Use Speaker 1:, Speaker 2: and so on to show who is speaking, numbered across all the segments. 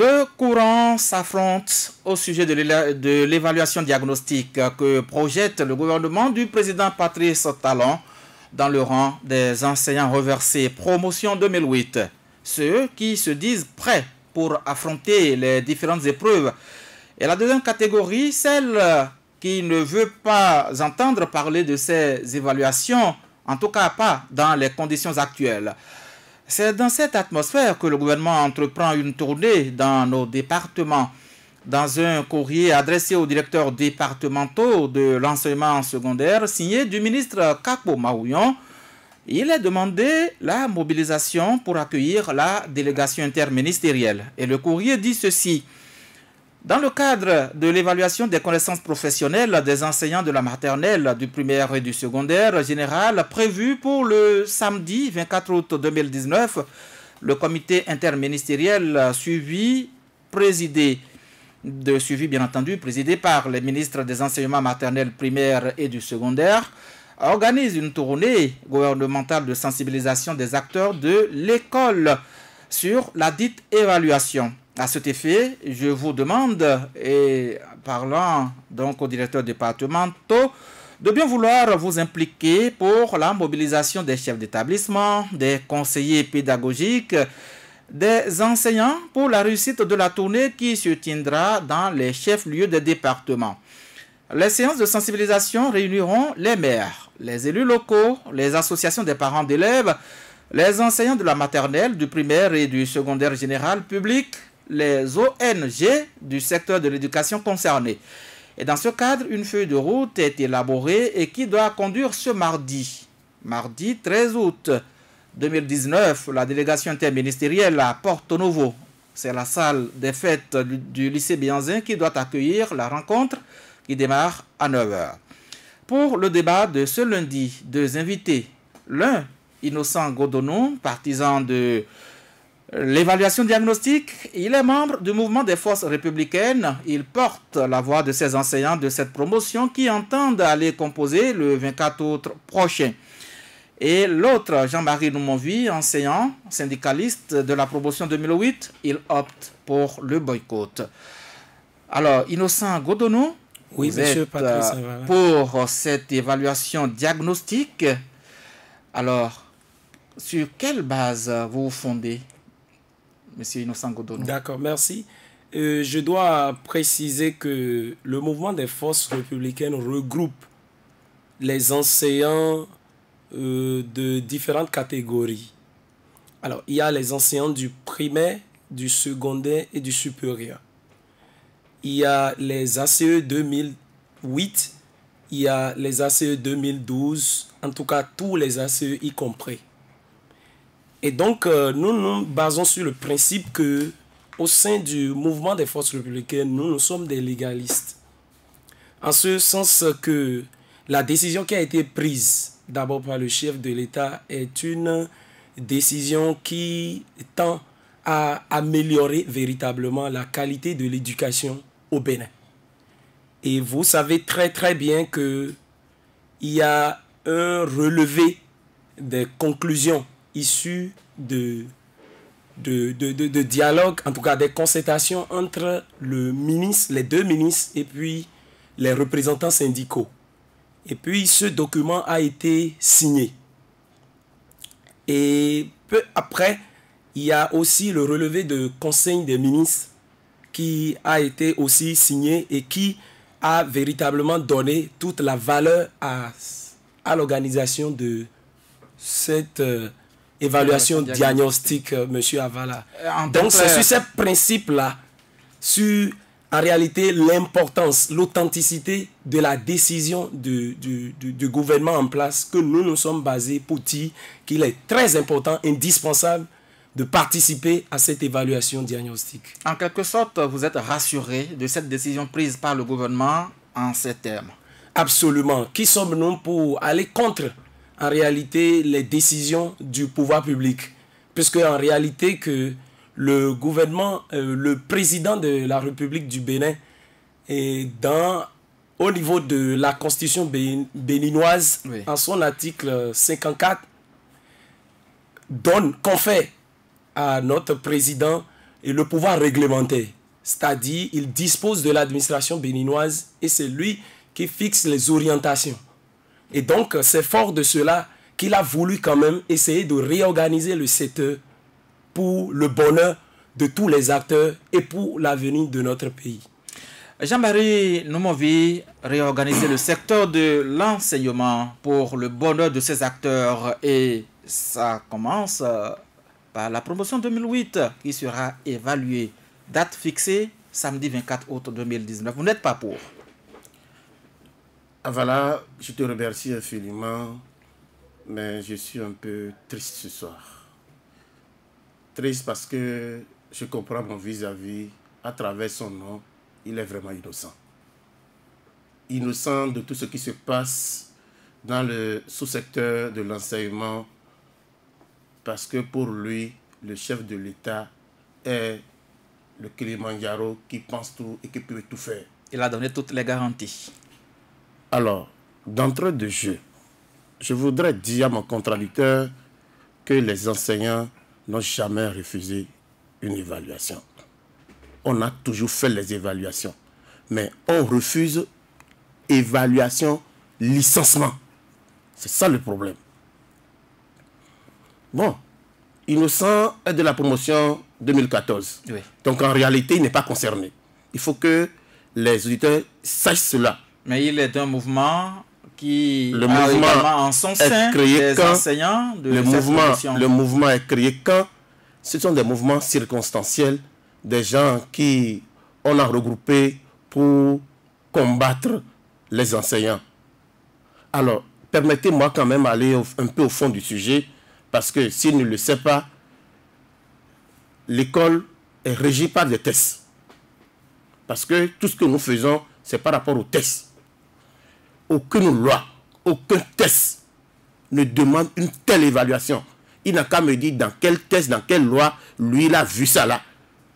Speaker 1: Deux courants s'affrontent au sujet de l'évaluation diagnostique que projette le gouvernement du président Patrice Talon dans le rang des enseignants reversés promotion 2008. Ceux qui se disent prêts pour affronter les différentes épreuves. Et la deuxième catégorie, celle qui ne veut pas entendre parler de ces évaluations, en tout cas pas dans les conditions actuelles. C'est dans cette atmosphère que le gouvernement entreprend une tournée dans nos départements. Dans un courrier adressé aux directeurs départementaux de l'enseignement secondaire, signé du ministre Kako Maouyon, il est demandé la mobilisation pour accueillir la délégation interministérielle. Et le courrier dit ceci. Dans le cadre de l'évaluation des connaissances professionnelles des enseignants de la maternelle, du primaire et du secondaire général prévu pour le samedi 24 août 2019, le comité interministériel suivi bien entendu présidé par les ministres des enseignements maternels, primaires et du secondaire, organise une tournée gouvernementale de sensibilisation des acteurs de l'école sur la dite évaluation. À cet effet, je vous demande, et parlant donc aux directeurs départementaux, de bien vouloir vous impliquer pour la mobilisation des chefs d'établissement, des conseillers pédagogiques, des enseignants pour la réussite de la tournée qui se tiendra dans les chefs-lieux des départements. Les séances de sensibilisation réuniront les maires, les élus locaux, les associations des parents d'élèves, les enseignants de la maternelle, du primaire et du secondaire général public, les ONG du secteur de l'éducation concernée. Et dans ce cadre, une feuille de route est élaborée et qui doit conduire ce mardi 13 août 2019, la délégation interministérielle à Porto Novo. C'est la salle des fêtes du lycée Bianzin qui doit accueillir la rencontre qui démarre à 9 h. Pour le débat de ce lundi, deux invités. L'un, Innocent Godonou, partisan de l'évaluation diagnostique, il est membre du mouvement des forces républicaines. Il porte la voix de ces enseignants de cette promotion qui entendent aller composer le 24 août prochain. Et l'autre, Jean-Marie Noumonvi, enseignant, syndicaliste de la promotion 2008, il opte pour le boycott. Alors, Innocent Godonou,
Speaker 2: oui,
Speaker 1: vous êtes pour cette évaluation diagnostique. Alors, sur quelle base vous vous fondez, Monsieur Innocent Godonou?
Speaker 2: D'accord, merci. Je dois préciser que le mouvement des forces républicaines regroupe les enseignants de différentes catégories. Alors, il y a les enseignants du primaire, du secondaire et du supérieur. Il y a les ACE 2008, il y a les ACE 2012, en tout cas tous les ACE y compris. Et donc, nous nous basons sur le principe que, au sein du mouvement des forces républicaines, nous sommes des légalistes. En ce sens que la décision qui a été prise d'abord par le chef de l'État est une décision qui tend à améliorer véritablement la qualité de l'éducation au Bénin. Et vous savez très bien qu'il y a un relevé des conclusions issues de dialogue, en tout cas des concertations entre le ministre, les deux ministres et puis les représentants syndicaux. Et puis ce document a été signé. Et peu après, il y a aussi le relevé de Conseil des ministres qui a été aussi signé et qui a véritablement donné toute la valeur à l'organisation de cette évaluation diagnostique, Monsieur Avala. Donc c'est sur ces principes-là, sur en réalité l'importance, l'authenticité de la décision du gouvernement en place que nous nous sommes basés pour dire qu'il est très important, indispensable de participer à cette évaluation diagnostique.
Speaker 1: En quelque sorte, vous êtes rassuré de cette décision prise par le gouvernement en ces termes?
Speaker 2: Absolument. Qui sommes-nous pour aller contre, en réalité, les décisions du pouvoir public? Puisque, en réalité, que le gouvernement, le président de la République du Bénin, au niveau de la constitution béninoise, oui, en son article 54, confère à notre président et le pouvoir réglementaire. C'est-à-dire, il dispose de l'administration béninoise et c'est lui qui fixe les orientations. Et donc, c'est fort de cela qu'il a voulu quand même essayer de réorganiser le secteur pour le bonheur de tous les acteurs et pour l'avenir de notre pays.
Speaker 1: Jean-Marie Noumovi, réorganiser le secteur de l'enseignement pour le bonheur de ses acteurs, et ça commence par la promotion 2008 qui sera évaluée. Date fixée, samedi 24 août 2019. Vous n'êtes pas pour?
Speaker 3: Ah voilà, je te remercie infiniment, mais je suis un peu triste ce soir. Triste parce que je comprends mon vis-à-vis, à travers son nom, il est vraiment innocent. Innocent de tout ce qui se passe dans le sous-secteur de l'enseignement, parce que pour lui, le chef de l'État est le Kilimanjaro qui pense tout et qui peut tout faire.
Speaker 1: Il a donné toutes les garanties.
Speaker 3: Alors, d'entrée de jeu, je voudrais dire à mon contradicteur que les enseignants n'ont jamais refusé une évaluation. On a toujours fait les évaluations, mais on refuse évaluation, licenciement. C'est ça le problème. Bon, Innocent est de la promotion 2014. Oui. Donc en réalité, il n'est pas concerné. Il faut que les auditeurs sachent cela.
Speaker 1: Mais il est d'un mouvement qui a également en son sein des enseignants de
Speaker 3: le mouvement est créé quand ce sont des mouvements circonstanciels, des gens qui on a regroupé pour combattre les enseignants. Alors, permettez-moi quand même d'aller un peu au fond du sujet, parce que s'il ne le sait pas, l'école est régie par des tests. Parce que tout ce que nous faisons, c'est par rapport aux tests. Aucune loi, aucun test ne demande une telle évaluation. Il n'a qu'à me dire dans quel test, dans quelle loi, lui, il a vu ça là,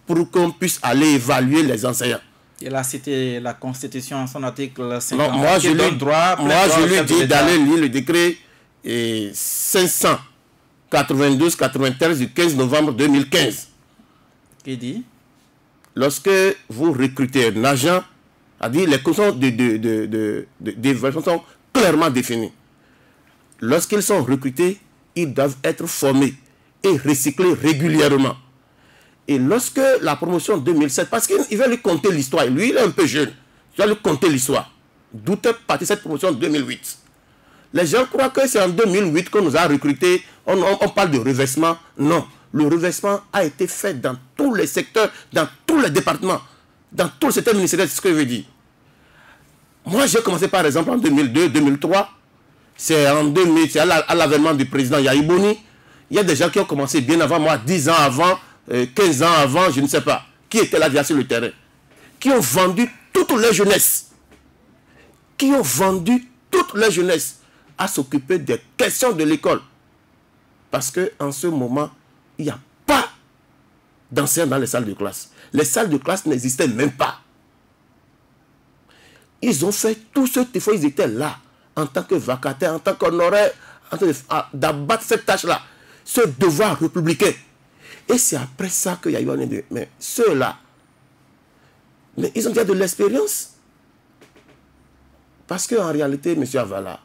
Speaker 3: pour qu'on puisse aller évaluer les enseignants.
Speaker 1: Il a cité la Constitution en son article 50.
Speaker 3: Non, moi, je lui dis d'aller lire le décret 592-93 du 15 novembre 2015.
Speaker 1: Qui dit?
Speaker 3: Lorsque vous recrutez un agent, les conditions d'évaluation sont clairement définies. Lorsqu'ils sont recrutés, ils doivent être formés et recyclés régulièrement. Et lorsque la promotion 2007, parce qu'il va lui conter l'histoire, lui il est un peu jeune, il va lui conter l'histoire. D'où est partie cette promotion 2008. Les gens croient que c'est en 2008 qu'on nous a recrutés, on parle de reversement. Non, le reversement a été fait dans tous les secteurs, dans tous les départements, dans tout le secteur ministériel, c'est ce que je veux dire. Moi j'ai commencé par exemple en 2002-2003, c'est en 2000, c'est à l'avènement du président Yahi Boni. Il y a des gens qui ont commencé bien avant moi, 10 ans avant, 15 ans avant, je ne sais pas, qui étaient là déjà sur le terrain, qui ont vendu toute leur jeunesse, à s'occuper des questions de l'école. Parce qu'en ce moment, il n'y a pas d'enseignants dans les salles de classe. Les salles de classe n'existaient même pas. Ils ont fait tout ce qu'il faut, ils étaient là, en tant que vacataires, en tant qu'honoraires, d'abattre cette tâche-là, ce devoir républicain. Et c'est après ça qu'il y a eu un de... Mais ceux-là, mais ils ont déjà de l'expérience. Parce qu'en réalité, M. Avala,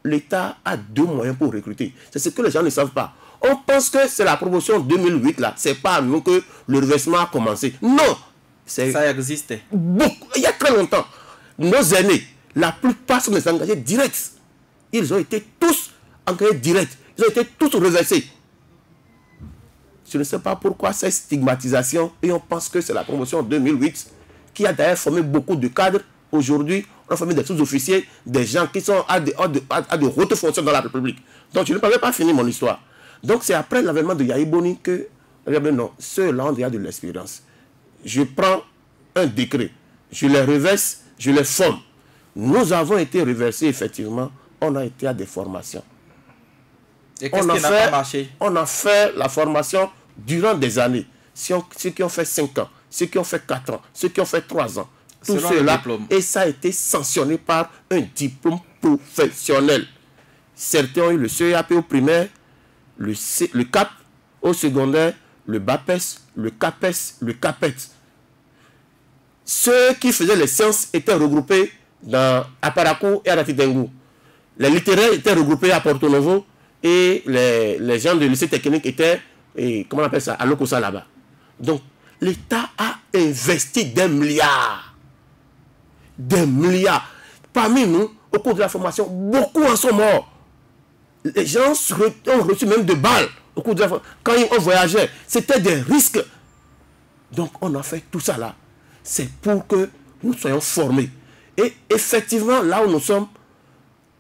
Speaker 3: l'État a 2 moyens pour recruter. C'est ce que les gens ne savent pas. On pense que c'est la promotion 2008, là. C'est pas à nous que le reversement a commencé. Non.
Speaker 1: Ça existait.
Speaker 3: Beaucoup, il y a très longtemps. Nos aînés, la plupart sont des engagés directs. Ils ont été tous engagés directs. Ils ont été tous reversés. Je ne sais pas pourquoi cette stigmatisation, et on pense que c'est la promotion 2008 qui a d'ailleurs formé beaucoup de cadres. Aujourd'hui, on a formé des sous-officiers, des gens qui sont à de hautes fonctions dans la République. Donc je ne peux pas finir mon histoire. Donc c'est après l'avènement de Yahi Boni que, non, ceux-là ont déjà de l'expérience. Je prends un décret, je les reverse, je les forme. Nous avons été reversés, effectivement, on a été à des formations.
Speaker 1: Et qu'est-ce qui n'a pas marché?
Speaker 3: On a fait la formation durant des années. Ceux qui ont fait 5 ans, ceux qui ont fait 4 ans, ceux qui ont fait 3 ans. Tout cela. Et ça a été sanctionné par un diplôme professionnel. Certains ont eu le CEAP au primaire, le CAP au secondaire, le BAPES, le CAPES, le CAPET. Ceux qui faisaient les sciences étaient regroupés à Parakou et à Ratitengu. Les littéraires étaient regroupés à Porto Novo et les gens du lycée technique étaient, comment on appelle ça, à Lokosa là-bas. Donc, l'État a investi des milliards. Des milliards. Parmi nous, au cours de la formation, beaucoup en sont morts. Les gens ont reçu même des balles au cours de la formation. Quand on voyageait, c'était des risques. Donc, on a fait tout ça là. C'est pour que nous soyons formés. Et effectivement, là où nous sommes,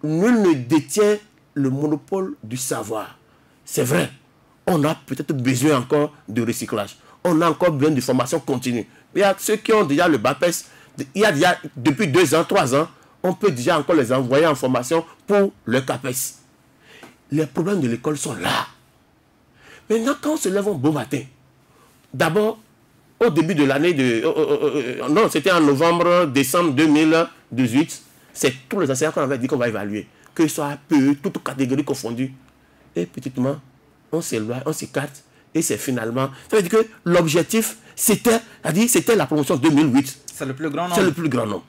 Speaker 3: nul ne détient le monopole du savoir. C'est vrai, on a peut-être besoin encore de recyclage. On a encore besoin de formation continue. Il y a ceux qui ont déjà le BAPES, il y a déjà, depuis 2 ans, 3 ans, on peut déjà encore les envoyer en formation pour le CAPES. Les problèmes de l'école sont là. Maintenant, quand on se lève un beau matin, d'abord, au début de l'année non, c'était en novembre, décembre 2018, c'est tous les enseignants qu'on avait dit qu'on va évaluer. Que ce soit APE, toutes catégories confondues. Et petitement, on s'éloigne, on s'écarte. Et c'est finalement... Ça veut dire que l'objectif, c'était la promotion 2008.
Speaker 1: C'est le plus grand nombre.
Speaker 3: C'est le plus grand nombre.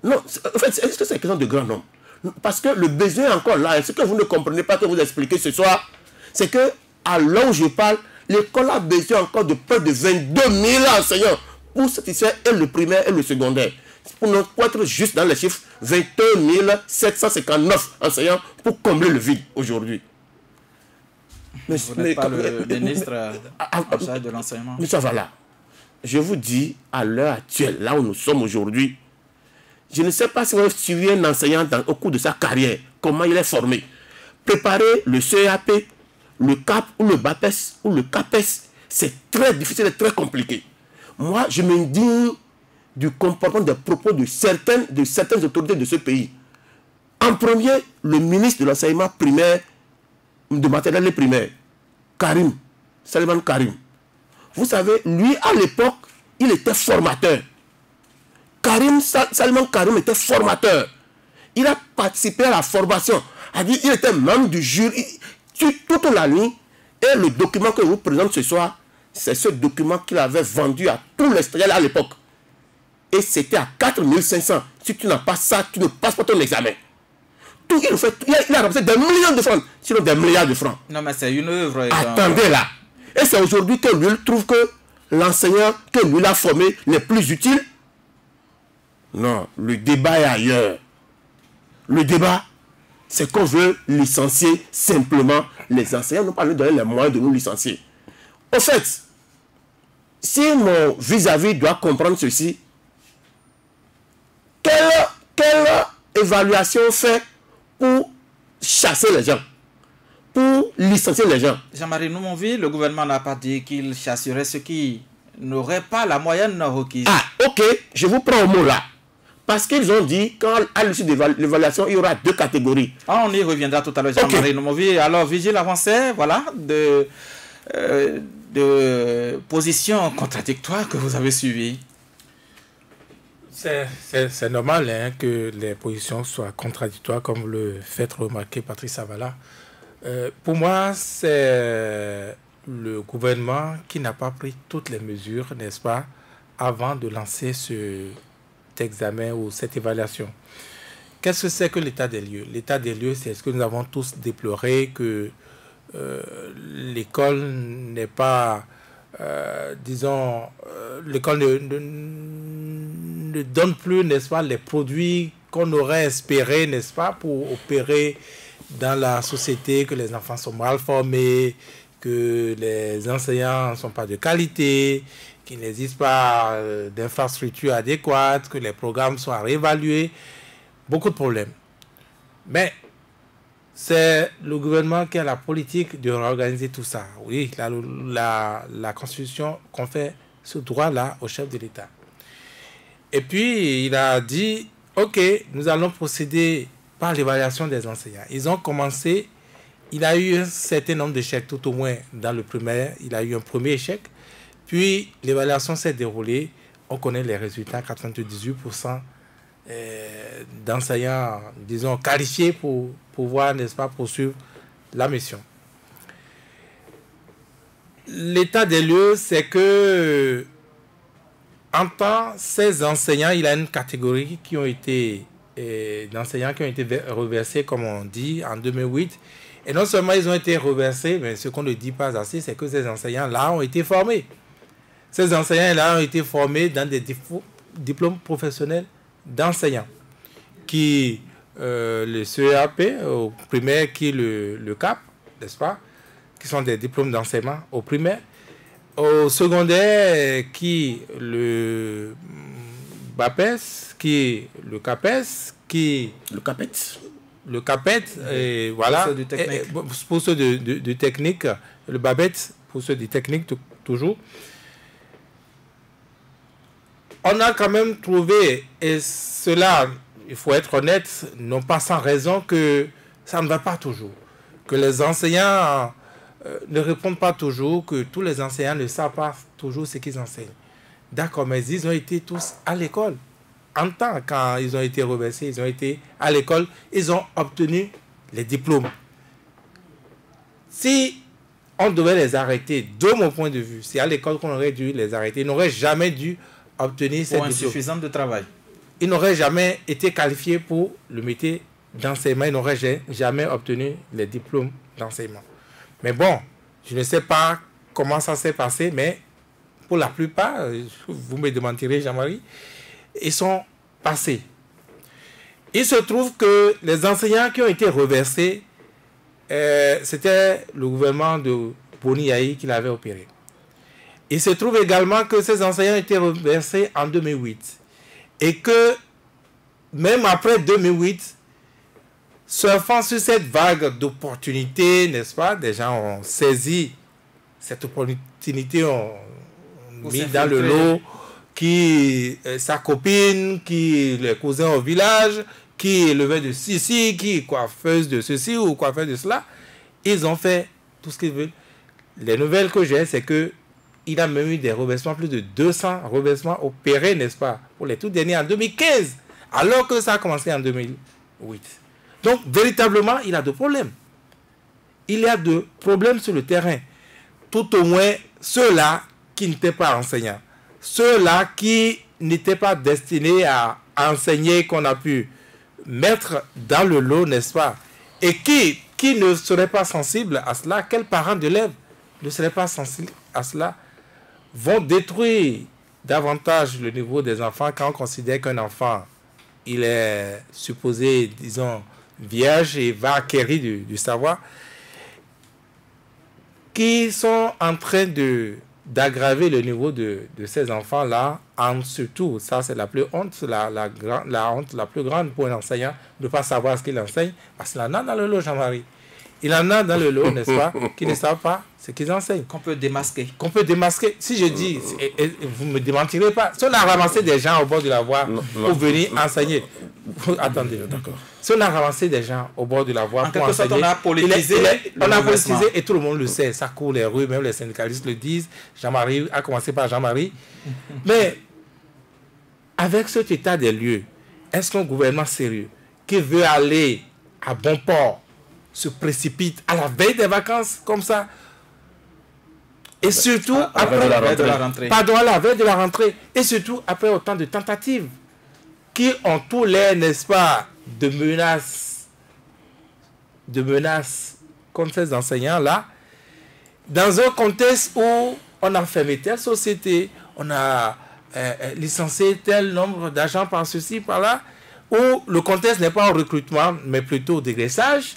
Speaker 3: Non, en fait, est-ce que c'est une question de grand nombre? Parce que le besoin est encore là. Et ce que vous ne comprenez pas, que vous expliquez ce soir, c'est que à l'heure où je parle, l'école a besoin encore de près de 22 000 enseignants pour satisfaire et le primaire et le secondaire. Pour être juste dans les chiffres, 21 759 enseignants pour combler le vide aujourd'hui.
Speaker 1: Vous n'êtes pas le ministre en charge de l'enseignement.
Speaker 3: Mais ça va là. Je vous dis, à l'heure actuelle, là où nous sommes aujourd'hui, je ne sais pas si vous avez suivi un enseignant au cours de sa carrière, comment il est formé. Préparer le CEAP, le CAP ou le BAPES ou le CAPES, c'est très difficile et très compliqué. Moi, je m'indigne du comportement des propos de certaines autorités de ce pays. En premier, le ministre de l'enseignement primaire, de maternelle et primaire, Karim, Salman Karim. Vous savez, lui, à l'époque, il était formateur. Salman Karim était formateur. Il a participé à la formation. Il était membre du jury toute la nuit. Et le document que je vous présente ce soir, c'est ce document qu'il avait vendu à tous les stagiaires à l'époque. Et c'était à 4500. Si tu n'as pas ça, tu ne passes pas ton examen. Tout, il a ramassé des millions de francs, sinon des milliards de francs.
Speaker 1: Non, mais c'est une œuvre.
Speaker 3: Attendez là. Et c'est aujourd'hui que lui trouve que l'enseignant que lui l'a formé n'est plus utile. Non, le débat est ailleurs. Le débat, c'est qu'on veut licencier simplement les enseignants. Nous parlons de donner les moyens de nous licencier. Au fait, si mon vis-à-vis doit comprendre ceci, quelle évaluation fait pour chasser les gens, pour licencier les gens?
Speaker 1: Jean-Marie Noumonville, le gouvernement n'a pas dit qu'il chasserait ceux qui n'auraient pas la moyenne requise.
Speaker 3: Ah, ok, je vous prends au mot là. Parce qu'ils ont dit qu'à l'issue de l'évaluation, il y aura 2 catégories.
Speaker 1: Ah, on y reviendra tout à l'heure, Jean-Marie Noumonville. Alors, vigile avancé, voilà, de positions contradictoires que vous avez suivies.
Speaker 2: C'est normal hein, que les positions soient contradictoires, comme le fait remarquer Patrice Savala. Pour moi, c'est le gouvernement qui n'a pas pris toutes les mesures, n'est-ce pas, avant de lancer cet examen ou cette évaluation. Qu'est-ce que c'est que l'état des lieux? L'état des lieux, c'est ce que nous avons tous déploré, que l'école n'est pas, l'école ne donne plus, n'est-ce pas, les produits qu'on aurait espéré, n'est-ce pas, pour opérer dans la société, que les enfants sont mal formés, que les enseignants ne sont pas de qualité, qu'il n'existe pas d'infrastructures adéquates, que les programmes soient réévalués. Beaucoup de problèmes. Mais c'est le gouvernement qui a la politique de réorganiser tout ça. Oui, la Constitution confère ce droit-là au chef de l'État. Et puis, il a dit, OK, nous allons procéder par l'évaluation des enseignants. Ils ont commencé, il a eu un certain nombre d'échecs, tout au moins dans le primaire. Il a eu un premier échec. Puis, l'évaluation s'est déroulée. On connaît les résultats, 98% d'enseignants, disons, qualifiés pour pouvoir, n'est-ce pas, poursuivre la mission.
Speaker 4: l'état des lieux, c'est que en temps, ces enseignants, il y a une catégorie qui ont été d'enseignants qui ont été reversés, comme on dit, en 2008. Et non seulement ils ont été reversés, mais ce qu'on ne dit pas assez, c'est que ces enseignants-là ont été formés. Ces enseignants-là ont été formés dans des diplômes professionnels d'enseignants, qui le CEAP au primaire, qui le CAP, n'est-ce pas, qui sont des diplômes d'enseignement au primaire, au secondaire, qui le BAPES, qui le CAPES, qui le CAPET, et voilà, pour ceux de technique, le BABET, pour ceux de technique toujours. On a quand même trouvé, et cela, il faut être honnête, non pas sans raison, que ça ne va pas toujours. Que les enseignants ne répondent pas toujours, que tous les enseignants ne savent pas toujours ce qu'ils enseignent. D'accord, mais ils ont été tous à l'école. En temps, quand ils ont été reversés, ils ont été à l'école, ils ont obtenu les diplômes. Si on devait les arrêter, de mon point de vue, c'est à l'école qu'on aurait dû les arrêter, ils n'auraient jamais dû obtenir ces diplômes.
Speaker 1: Insuffisance de travail.
Speaker 4: Ils n'auraient jamais été qualifiés pour le métier d'enseignement, ils n'auraient jamais obtenu les diplômes d'enseignement. Mais bon, je ne sais pas comment ça s'est passé, mais pour la plupart, vous me démentirez, Jean-Marie, ils sont passés. Il se trouve que les enseignants qui ont été reversés, c'était le gouvernement de Boni Yahi qui l'avait opéré. Il se trouve également que ces enseignants ont été reversés en 2008. Et que même après 2008, surfant sur cette vague d'opportunités, n'est-ce pas, des gens ont saisi cette opportunité, ont mis dans le lot qui sa copine, qui les cousins au village, qui élevait de ceci, qui coiffeuse de ceci ou coiffeur de cela. Ils ont fait tout ce qu'ils veulent. Les nouvelles que j'ai, c'est que il a même eu des reversements, plus de 200 reversements opérés, n'est-ce pas, pour les tout derniers en 2015, alors que ça a commencé en 2008. Donc, véritablement, il a des problèmes. Il y a des problèmes sur le terrain. Tout au moins, ceux-là qui n'étaient pas enseignants, ceux-là qui n'étaient pas destinés à enseigner, qu'on a pu mettre dans le lot, n'est-ce pas, et qui ne seraient pas sensibles à cela, quels parents d'élèves ne seraient pas sensibles à cela, vont détruire davantage le niveau des enfants quand on considère qu'un enfant, il est supposé, disons, vierge et va acquérir du savoir, qui sont en train d'aggraver le niveau de ces enfants-là, en surtout, ça c'est la plus honte, la honte la plus grande pour un enseignant, de ne pas savoir ce qu'il enseigne, parce qu'il en a dans le lot, Jean-Marie. Il en a dans le lot, n'est-ce pas, qui ne savent pas ce qu'ils enseignent.
Speaker 1: Qu'on peut démasquer.
Speaker 4: Qu'on peut démasquer. Si je dis, et vous ne me démentirez pas, si on a ramassé des gens au bord de la voie pour venir enseigner, attendez, d'accord. Si on a ramassé des gens au bord de la voie pour enseigner,
Speaker 1: on a politisé,
Speaker 4: et tout le monde le sait, ça court les rues, même les syndicalistes le disent, Jean-Marie, a commencé par Jean-Marie. Mais avec cet état des lieux, est-ce qu'un gouvernement sérieux qui veut aller à bon port se précipite à la veille des vacances comme ça, et surtout après la rentrée. Pardon, à la veille de la rentrée, et surtout après autant de tentatives qui ont tout l'air, n'est-ce pas, de menaces contre ces enseignants-là, dans un contexte où on a fermé telle société, on a licencié tel nombre d'agents par ceci, par là, où le contexte n'est pas au recrutement, mais plutôt au dégraissage,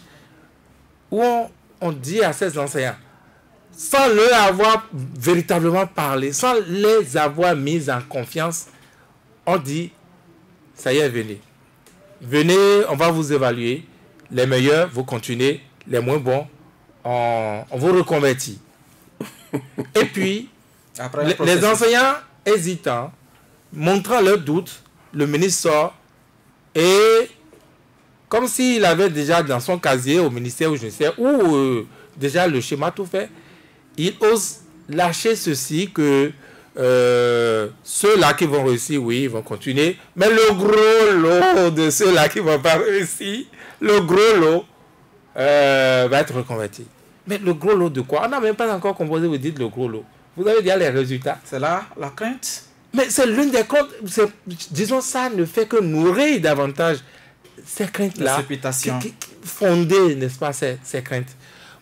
Speaker 4: où on dit à ces enseignants, sans leur avoir véritablement parlé, sans les avoir mis en confiance, on dit, ça y est, venez. Venez, on va vous évaluer. Les meilleurs, vous continuez. Les moins bons, on vous reconvertit. Et puis, après les enseignants hésitants, montrant leurs doutes, le ministre sort et comme s'il avait déjà dans son casier au ministère ou je ne sais où, déjà le schéma tout fait, il ose lâcher ceci que ceux-là qui vont réussir, oui, ils vont continuer, mais le gros lot de ceux-là qui ne vont pas réussir, le gros lot va être reconverti. Mais le gros lot de quoi? On n'a même pas encore composé, vous dites le gros lot. Vous avez déjà les résultats.
Speaker 1: C'est là la crainte?
Speaker 4: Mais c'est l'une des craintes. Disons, ça ne fait que nourrir davantage ces craintes-là. Fonder, n'est-ce pas, ces craintes.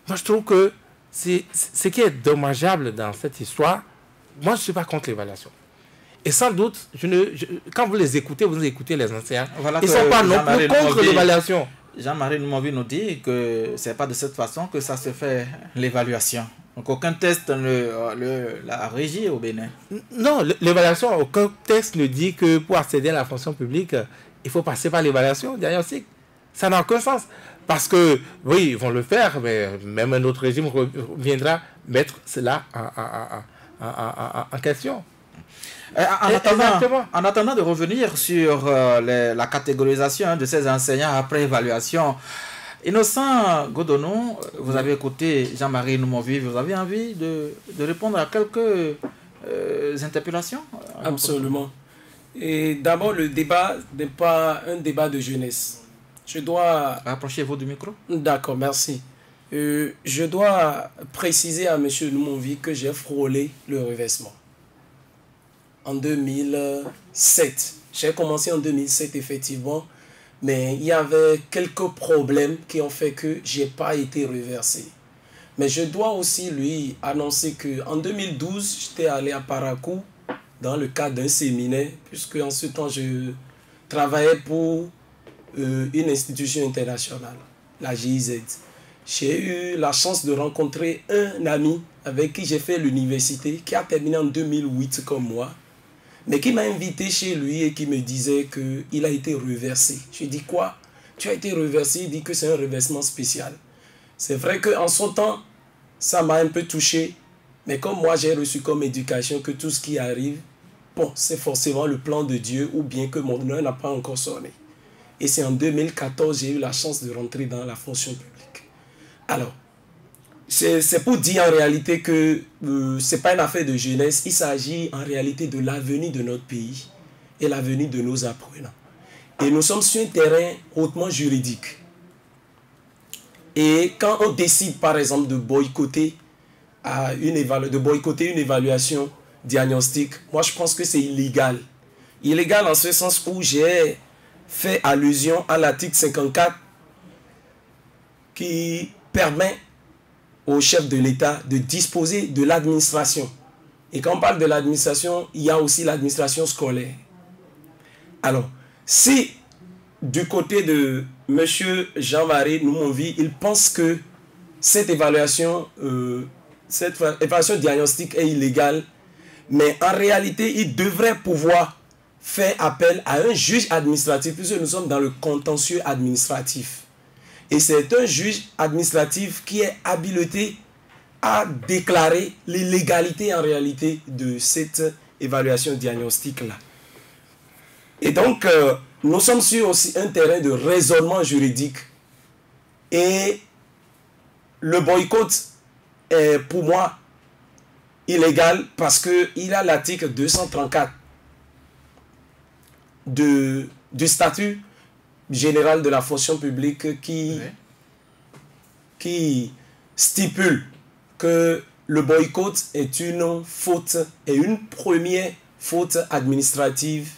Speaker 4: Moi, je trouve que ce qui est dommageable dans cette histoire, moi, je ne suis pas contre l'évaluation. Et sans doute, quand vous les écoutez les enseignants, voilà, ils ne sont pas non plus contre l'évaluation.
Speaker 1: Jean-Marie Noumonvi nous dit que ce n'est pas de cette façon que ça se fait, l'évaluation. Donc aucun test ne la régit au Bénin.
Speaker 4: Non, l'évaluation, aucun texte ne dit que pour accéder à la fonction publique, il faut passer par l'évaluation diagnostique. Ça n'a aucun sens. Parce que, oui, ils vont le faire, mais même un autre régime viendra mettre cela en question.
Speaker 1: En attendant de revenir sur la catégorisation de ces enseignants après évaluation, Innocent Godonou, vous avez écouté Jean-Marie Noumonvi, vous avez envie de répondre à quelques interpellations?
Speaker 2: Absolument. Et d'abord, le débat n'est pas un débat de jeunesse. Je dois...
Speaker 1: Rapprochez-vous du micro.
Speaker 2: D'accord, merci. Je dois préciser à M. Noumonvi que j'ai frôlé le reversement. En 2007. J'ai commencé en 2007, effectivement. Mais il y avait quelques problèmes qui ont fait que je n'ai pas été reversé. Mais je dois aussi lui annoncer qu'en 2012, j'étais allé à Parakou dans le cadre d'un séminaire, puisque en ce temps, je travaillais pour une institution internationale, la GIZ. J'ai eu la chance de rencontrer un ami avec qui j'ai fait l'université, qui a terminé en 2008 comme moi, mais qui m'a invité chez lui et qui me disait qu'il a été reversé. Je lui ai dit, quoi? Tu as été reversé? Il dit que c'est un reversement spécial. C'est vrai qu'en son temps, ça m'a un peu touché, mais comme moi j'ai reçu comme éducation que tout ce qui arrive, bon, c'est forcément le plan de Dieu ou bien que mon heure n'a pas encore sonné. Et c'est en 2014 j'ai eu la chance de rentrer dans la fonction publique. Alors, c'est pour dire en réalité que ce n'est pas une affaire de jeunesse, il s'agit en réalité de l'avenir de notre pays et l'avenir de nos apprenants. Et nous sommes sur un terrain hautement juridique. Et quand on décide par exemple de boycotter une évaluation diagnostique, moi je pense que c'est illégal. Illégal en ce sens où j'ai fait allusion à l'article 54 qui permet au chef de l'État de disposer de l'administration. Et quand on parle de l'administration, il y a aussi l'administration scolaire. Alors, si du côté de M. Jean-Marie Noumonvi, il pense que cette évaluation diagnostique est illégale, mais en réalité, il devrait pouvoir faire appel à un juge administratif, puisque nous sommes dans le contentieux administratif. Et c'est un juge administratif qui est habilité à déclarer l'illégalité en réalité de cette évaluation diagnostique-là. Et donc, nous sommes sur aussi un terrain de raisonnement juridique. Et le boycott est pour moi illégal parce qu'il a l'article 234 du statut général de la fonction publique qui stipule que le boycott est une faute et une première faute administrative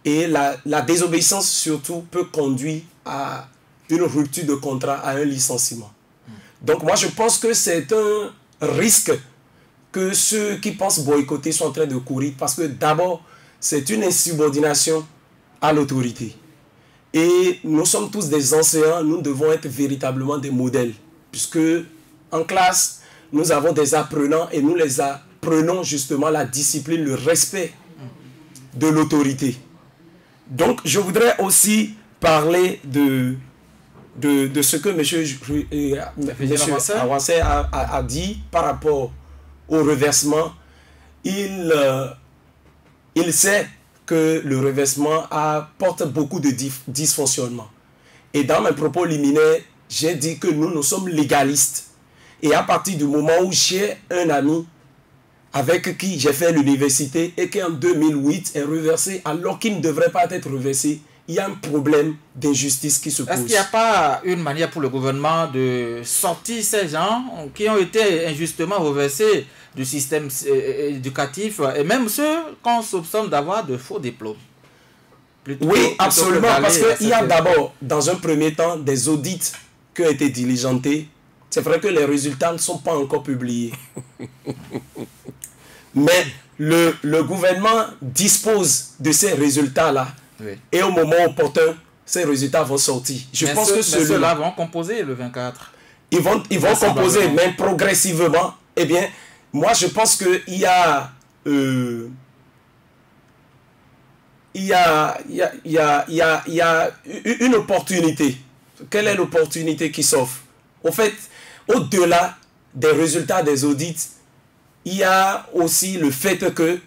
Speaker 2: et la désobéissance surtout peut conduire à une rupture de contrat, à un licenciement. Donc moi je pense que c'est un risque que ceux qui pensent boycotter sont en train de courir parce que d'abord c'est une insubordination à l'autorité. Et nous sommes tous des enseignants, nous devons être véritablement des modèles. Puisque en classe, nous avons des apprenants et nous les apprenons justement la discipline, le respect de l'autorité. Donc je voudrais aussi parler de ce que M. Awassé a dit par rapport au reversement. Il sait que le reversement apporte beaucoup de dysfonctionnements. Et dans mes propos liminaires, j'ai dit que nous sommes légalistes. Et à partir du moment où j'ai un ami avec qui j'ai fait l'université et qui en 2008 est reversé alors qu'il ne devrait pas être reversé, il y a un problème d'injustice qui se pose.
Speaker 1: Est-ce qu'il n'y a pas une manière pour le gouvernement de sortir ces gens qui ont été injustement reversés du système éducatif et même ceux qu'on soupçonne d'avoir de faux diplômes?
Speaker 2: Oui, absolument, parce qu'il y a d'abord, dans un premier temps, des audits qui ont été diligentés. C'est vrai que les résultats ne sont pas encore publiés. Mais le gouvernement dispose de ces résultats-là. Oui. Et au moment opportun, ces résultats vont sortir. Je pense que
Speaker 1: ceux-là vont composer le 24.
Speaker 2: Ils vont composer, mais progressivement. Eh bien, moi, je pense qu'il y a... il y a une opportunité. Quelle est l'opportunité qui s'offre? Au fait, au-delà des résultats des audits, il y a aussi le fait que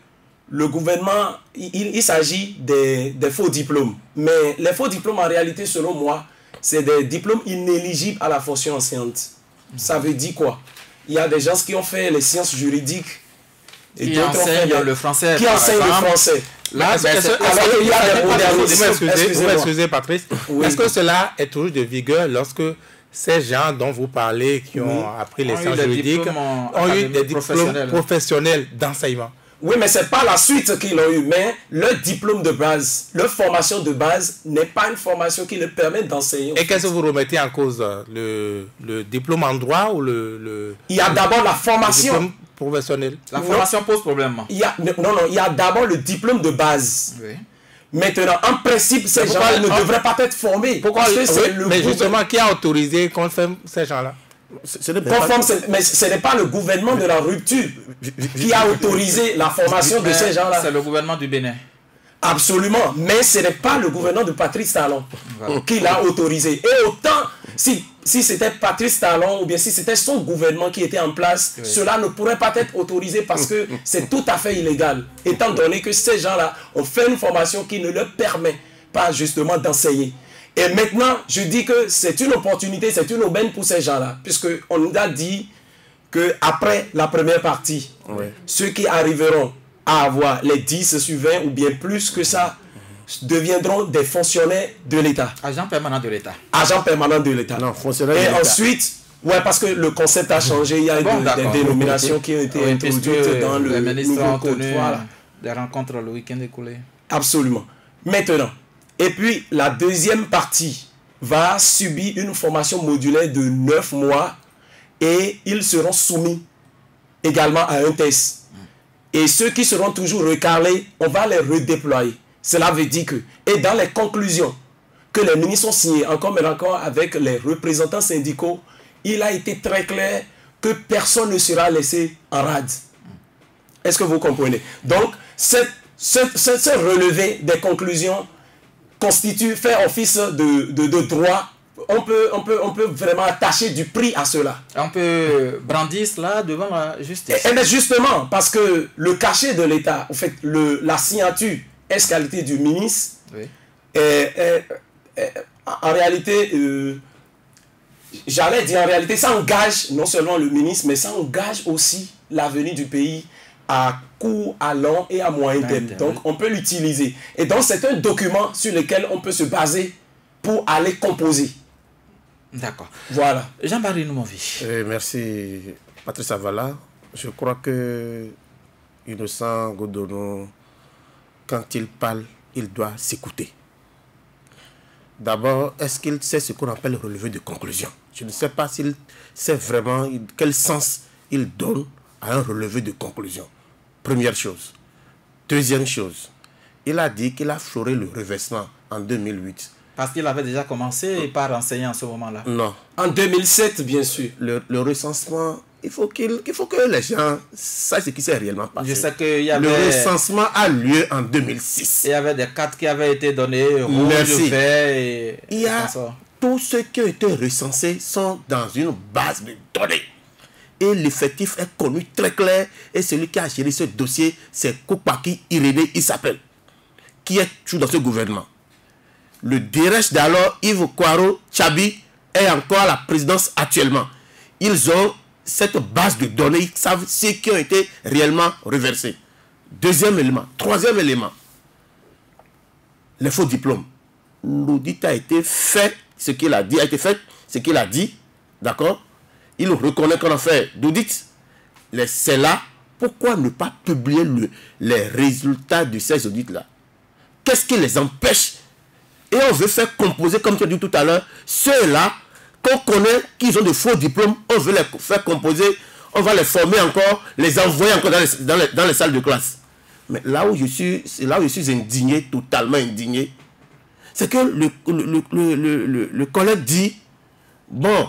Speaker 2: le gouvernement, il s'agit des faux diplômes. Mais les faux diplômes, en réalité, selon moi, c'est des diplômes inéligibles à la fonction enseignante. Ça veut dire quoi? Il y a des gens qui ont fait les sciences juridiques
Speaker 1: et qui enseignent le français.
Speaker 2: Qui enseignent le français.
Speaker 4: Là, vous m'excusez, Patrice. Oui. Est-ce que cela est toujours de vigueur lorsque ces gens dont vous parlez, qui ont appris les sciences juridiques, ont eu des diplômes professionnels d'enseignement?
Speaker 2: Oui, mais ce n'est pas la suite qu'ils ont eu, mais leur diplôme de base, leur formation de base n'est pas une formation qui leur permet d'enseigner.
Speaker 4: Et qu'est-ce que vous remettez en cause? Le diplôme en droit ou le
Speaker 2: Il y a d'abord la formation.
Speaker 4: Le diplôme professionnel.
Speaker 1: La formation pose problème.
Speaker 2: Il y a d'abord le diplôme de base. Oui. Maintenant, en principe, ces gens-là ne devraient pas être formés.
Speaker 4: Pourquoi? Mais justement, qui a autorisé qu'on ferme ces gens-là?
Speaker 2: Mais ce n'est pas le gouvernement de la rupture qui a autorisé la formation de ces gens-là.
Speaker 1: C'est le gouvernement du Bénin.
Speaker 2: Absolument, mais ce n'est pas le gouvernement de Patrice Talon qui l'a autorisé. Et autant, si c'était Patrice Talon ou bien si c'était son gouvernement qui était en place, cela ne pourrait pas être autorisé parce que c'est tout à fait illégal, étant donné que ces gens-là ont fait une formation qui ne leur permet pas justement d'enseigner. Et maintenant, je dis que c'est une opportunité, c'est une aubaine pour ces gens-là, puisqu'on nous a dit qu'après la première partie, ceux qui arriveront à avoir les 10 sur 20 ou bien plus que ça, deviendront des fonctionnaires de l'État.
Speaker 1: Agents permanents de l'État.
Speaker 2: Agents permanents de l'État.
Speaker 3: Non, fonctionnaires de l'État.
Speaker 2: Et ensuite, parce que le concept a changé, il y a des dénominations qui ont été introduites dans le nouveau code. Voilà.
Speaker 1: Des rencontres le week-end écoulé.
Speaker 2: Absolument. Maintenant, et puis la deuxième partie va subir une formation modulaire de 9 mois et ils seront soumis également à un test. Et ceux qui seront toujours recalés, on va les redéployer. Cela veut dire que, et dans les conclusions que les ministres ont signées, encore mais encore avec les représentants syndicaux, il a été très clair que personne ne sera laissé en rade. Est-ce que vous comprenez? Donc, ce relevé des conclusions fait office de droit. On peut vraiment attacher du prix à cela.
Speaker 1: On peut brandir cela devant la justice.
Speaker 2: Et justement, parce que le cachet de l'État, en fait, la signature qualité du ministre, en réalité, j'allais dire en réalité, ça engage non seulement le ministre, mais ça engage aussi l'avenir du pays à court, à long et à moyen terme. Donc, on peut l'utiliser. Et donc, c'est un document sur lequel on peut se baser pour aller composer.
Speaker 1: D'accord.
Speaker 2: Voilà.
Speaker 1: Jean-Marie Noumovi.
Speaker 3: Merci, Patrice Avala. Je crois que Innocent Godono, quand il parle, il doit s'écouter. D'abord, est-ce qu'il sait ce qu'on appelle le relevé de conclusion? Je ne sais pas s'il sait vraiment quel sens il donne à un relevé de conclusion. Première chose. Deuxième chose, il a dit qu'il a floré le reversement en 2008.
Speaker 1: Parce qu'il avait déjà commencé par enseigner en ce moment-là.
Speaker 3: Non.
Speaker 2: En 2007, bien sûr.
Speaker 3: Le recensement, il faut que les gens sachent ce qui s'est réellement passé.
Speaker 1: Je sais qu'il y avait...
Speaker 3: Le recensement a lieu en 2006.
Speaker 1: Il y avait des cartes qui avaient été données, rouge, vert et...
Speaker 3: Il y a tous ceux qui ont été recensés sont dans une base de données. Et l'effectif est connu très clair. Et celui qui a géré ce dossier, c'est Koupaki Irénée, il s'appelle. Qui est toujours dans ce gouvernement. Le DRH d'alors, Yves Kwaro Tchabi, est encore à la présidence actuellement. Ils ont cette base de données, ils savent ceux qui ont été réellement reversés. Deuxième élément. Troisième élément. Les faux diplômes. l'audit a été fait, ce qu'il a dit a été fait, ce qu'il a dit, d'accord? Il reconnaît qu'on a fait d'audit. C'est là, pourquoi ne pas publier les résultats de ces audits-là? Qu'est-ce qui les empêche? Et on veut faire composer, comme tu as dit tout à l'heure, ceux-là qu'on connaît, qu'ils ont de faux diplômes, on veut les faire composer, on va les former encore, les envoyer encore dans les salles de classe. Mais là où je suis indigné, totalement indigné, c'est que le collègue dit, bon,